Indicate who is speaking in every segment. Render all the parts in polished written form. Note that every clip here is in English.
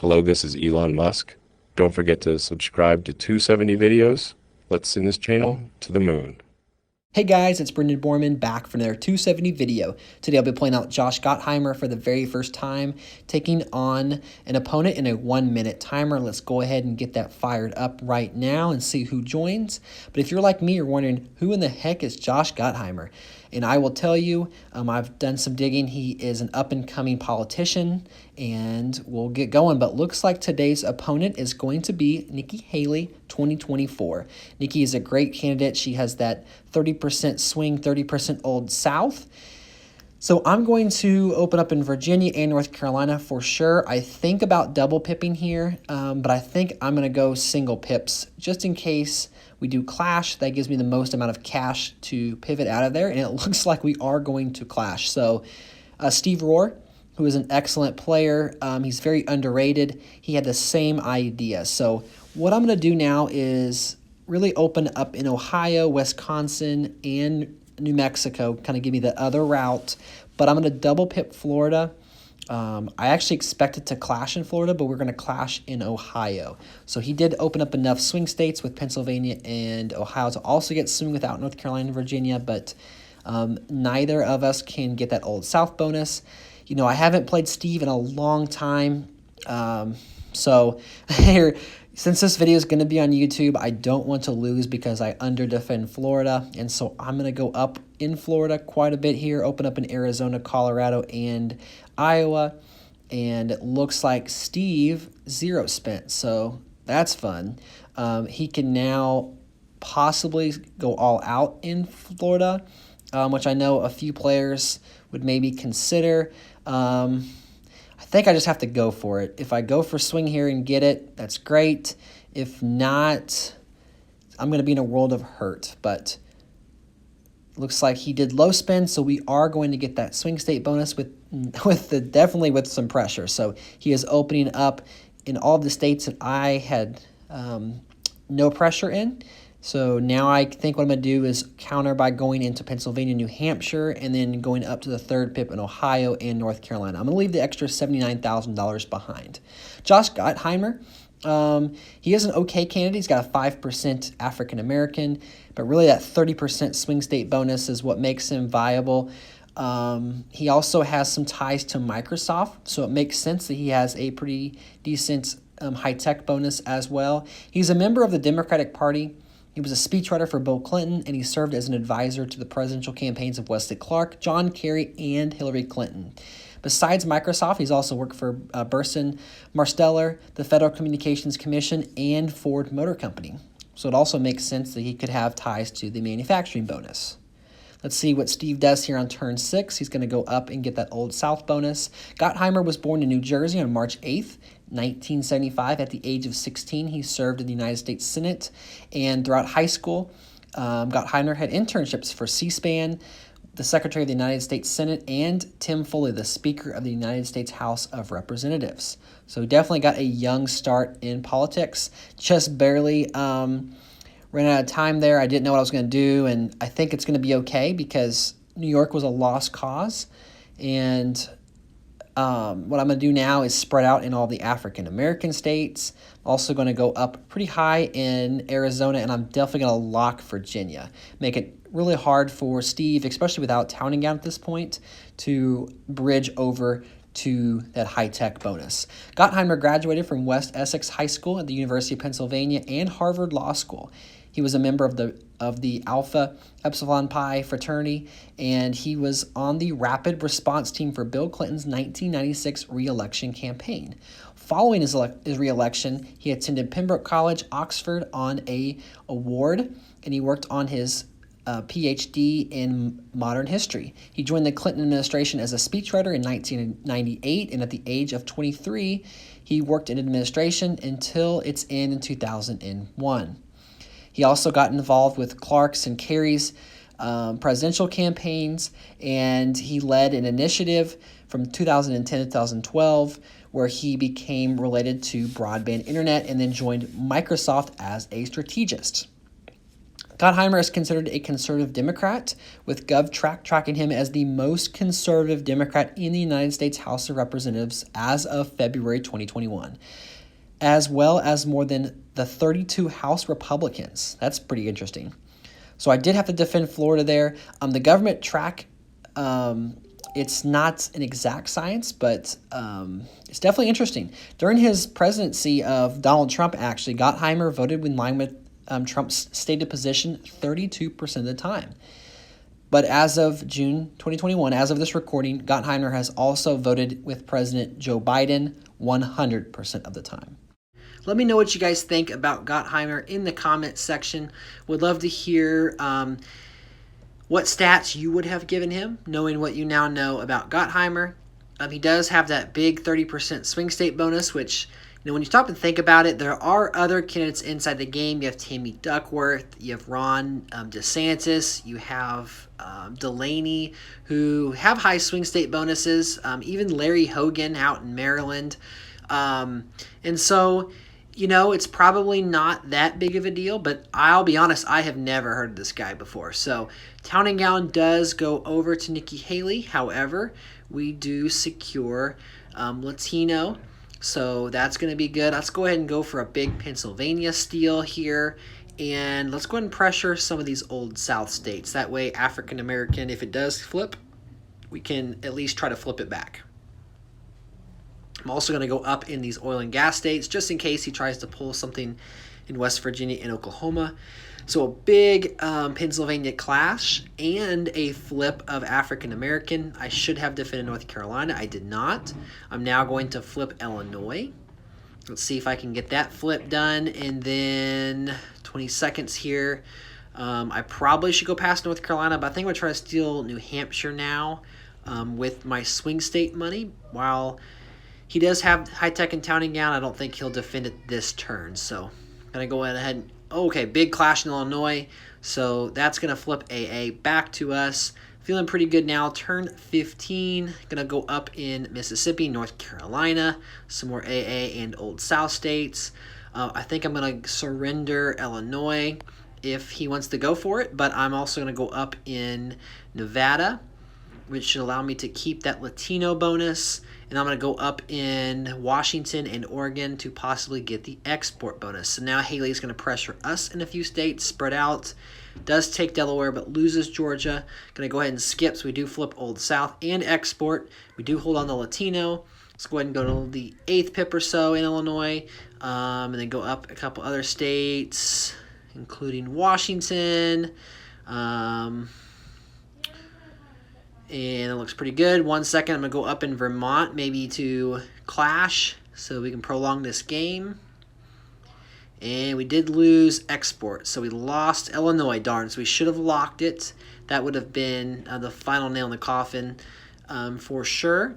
Speaker 1: Hello, this is Elon Musk. Don't forget to subscribe to 270 videos. Let's send this channel to the moon.
Speaker 2: Hey guys, it's Brendan Borman back for another 270 video. Today I'll be playing out Josh Gottheimer for the very first time, taking on an opponent in a 1-minute timer. Let's go ahead and get that fired up right now and see who joins. But if you're like me, you're wondering, who in the heck is Josh Gottheimer? And I will tell you, I've done some digging. He is an up-and-coming politician, and we'll get going. But looks like today's opponent is going to be Nikki Haley, 2024. Nikki is a great candidate. She has that 30% swing, 30% Old South. So I'm going to open up in Virginia and North Carolina for sure. I think about double pipping here, but I think I'm going to go single pips just in case we do clash. That gives me the most amount of cash to pivot out of there, and it looks like we are going to clash. So Steve Rohr, who is an excellent player, he's very underrated. He had the same idea. So what I'm going to do now is really open up in Ohio, Wisconsin, and New Mexico, kind of give me the other route, but I'm going to double pip Florida. I actually expected to clash in Florida, but we're going to clash in Ohio. So he did open up enough swing states with Pennsylvania and Ohio to also get swing without North Carolina and Virginia, but neither of us can get that Old South bonus. You know, I haven't played Steve in a long time, so here, since this video is going to be on YouTube, I don't want to lose because I under-defend Florida, and so I'm going to go up in Florida quite a bit here, open up in Arizona, Colorado, and Iowa, and it looks like Steve zero spent, so that's fun. He can now possibly go all out in Florida, which I know a few players would maybe consider. I think I just have to go for it. If I go for swing here and get it, that's great. If not, I'm going to be in a world of hurt. But looks like he did low spin, so we are going to get that swing state bonus with definitely with some pressure. So he is opening up in all the states that I had no pressure in. So now I think what I'm going to do is counter by going into Pennsylvania, New Hampshire, and then going up to the third pip in Ohio and North Carolina. I'm going to leave the extra $79,000 behind. Josh Gottheimer, he is an okay candidate. He's got a 5% African-American, but really that 30% swing state bonus is what makes him viable. He also has some ties to Microsoft, so it makes sense that he has a pretty decent high-tech bonus as well. He's a member of the Democratic Party. He was a speechwriter for Bill Clinton, and he served as an advisor to the presidential campaigns of Wesley Clark, John Kerry, and Hillary Clinton. Besides Microsoft, he's also worked for Burson Marsteller, the Federal Communications Commission, and Ford Motor Company. So it also makes sense that he could have ties to the manufacturing bonus. Let's see what Steve does here on turn 6. He's going to go up and get that Old South bonus. Gottheimer was born in New Jersey on March 8th, 1975. At the age of 16, he served in the United States Senate. And throughout high school, Gottheimer had internships for C-SPAN, the Secretary of the United States Senate, and Tim Foley, the Speaker of the United States House of Representatives. So he definitely got a young start in politics, just barely ran out of time there. I didn't know what I was going to do, and I think it's going to be okay because New York was a lost cause. And what I'm going to do now is spread out in all the African-American states. Also going to go up pretty high in Arizona, and I'm definitely going to lock Virginia. Make it really hard for Steve, especially without Townendale at this point, to bridge over to that high-tech bonus. Gottheimer graduated from West Essex High School at the University of Pennsylvania and Harvard Law School. He was a member of the Alpha Epsilon Pi fraternity, and he was on the rapid response team for Bill Clinton's 1996 re-election campaign. Following his re-election, he attended Pembroke College, Oxford, on a award, and he worked on his PhD in modern history. He joined the Clinton administration as a speechwriter in 1998, and at the age of 23, he worked in administration until its end in 2001. He also got involved with Clark's and Kerry's presidential campaigns, and he led an initiative from 2010 to 2012 where he became related to broadband internet and then joined Microsoft as a strategist. Gottheimer is considered a conservative Democrat, with GovTrack tracking him as the most conservative Democrat in the United States House of Representatives as of February 2021, as well as more than the 32 House Republicans. That's pretty interesting. So I did have to defend Florida there. The government track, it's not an exact science, but it's definitely interesting. During his presidency of Donald Trump, actually, Gottheimer voted in line with Trump's stated position 32% of the time. But as of June 2021, as of this recording, Gottheimer has also voted with President Joe Biden 100% of the time. Let me know what you guys think about Gottheimer in the comments section. Would love to hear what stats you would have given him, knowing what you now know about Gottheimer. He does have that big 30% swing state bonus, which, when you stop and think about it, there are other candidates inside the game. You have Tammy Duckworth, you have Ron DeSantis, you have Delaney, who have high swing state bonuses, even Larry Hogan out in Maryland. And so, it's probably not that big of a deal, but I'll be honest, I have never heard of this guy before. So Town and Gown does go over to Nikki Haley. However, we do secure Latino. So that's going to be good. Let's go ahead and go for a big Pennsylvania steal here. And let's go ahead and pressure some of these old South states. That way, African American, if it does flip, we can at least try to flip it back. I'm also going to go up in these oil and gas states just in case he tries to pull something in West Virginia and Oklahoma. So a big Pennsylvania clash and a flip of African American. I should have defended North Carolina. I did not. I'm now going to flip Illinois. Let's see if I can get that flip done. And then 20 seconds here. I probably should go past North Carolina, but I think I'm going to try to steal New Hampshire now with my swing state money. While he does have high-tech and Town and Gown, I don't think he'll defend it this turn. So I'm going to go ahead and okay, big clash in Illinois. So that's going to flip AA back to us. Feeling pretty good now. Turn 15. Going to go up in Mississippi, North Carolina. Some more AA and Old South states. I think I'm going to surrender Illinois if he wants to go for it. But I'm also going to go up in Nevada, which should allow me to keep that Latino bonus. And I'm going to go up in Washington and Oregon to possibly get the export bonus. So now Haley's going to pressure us in a few states, spread out. Does take Delaware, but loses Georgia. Going to go ahead and skip, so we do flip Old South and export. We do hold on to Latino. Let's go ahead and go to the 8th pip or so in Illinois. And then go up a couple other states, including Washington. And it looks pretty good. 1 second, I'm going to go up in Vermont, maybe to clash, so we can prolong this game. And we did lose export, so we lost Illinois. Darn, so we should have locked it. That would have been the final nail in the coffin for sure.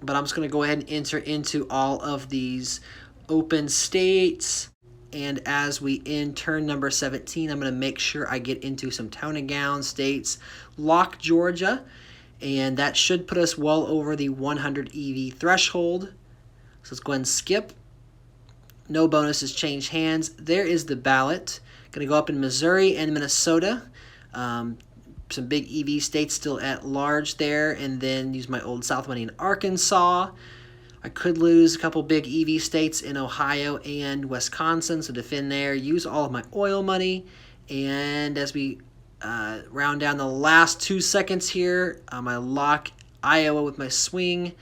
Speaker 2: But I'm just going to go ahead and enter into all of these open states. And as we end turn number 17, I'm going to make sure I get into some Town and Gown states. Lock Georgia, and that should put us well over the 100 EV threshold. So let's go ahead and skip. No bonuses change hands. There is the ballot. Going to go up in Missouri and Minnesota. Some big EV states still at large there. And then use my Old South money in Arkansas. I could lose a couple big EV states in Ohio and Wisconsin, so defend there. Use all of my oil money. And as we round down the last 2 seconds here, I lock Iowa with my swing.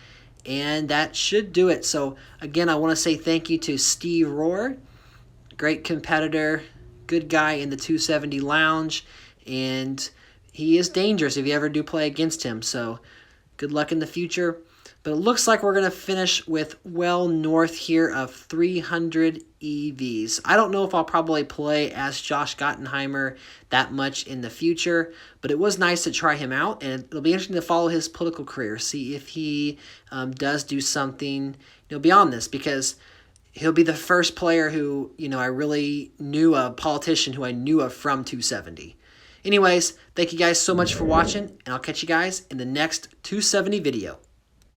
Speaker 2: And that should do it. So, again, I want to say thank you to Steve Rohr. Great competitor, good guy in the 270 lounge. And he is dangerous if you ever do play against him. So, good luck in the future. But it looks like we're going to finish with well north here of 300 EVs. I don't know if I'll probably play as Josh Gottheimer that much in the future, but it was nice to try him out, and it'll be interesting to follow his political career, see if he does do something beyond this, because he'll be the first player who I really knew, a politician who I knew of from 270. Anyways, thank you guys so much for watching, and I'll catch you guys in the next 270 video.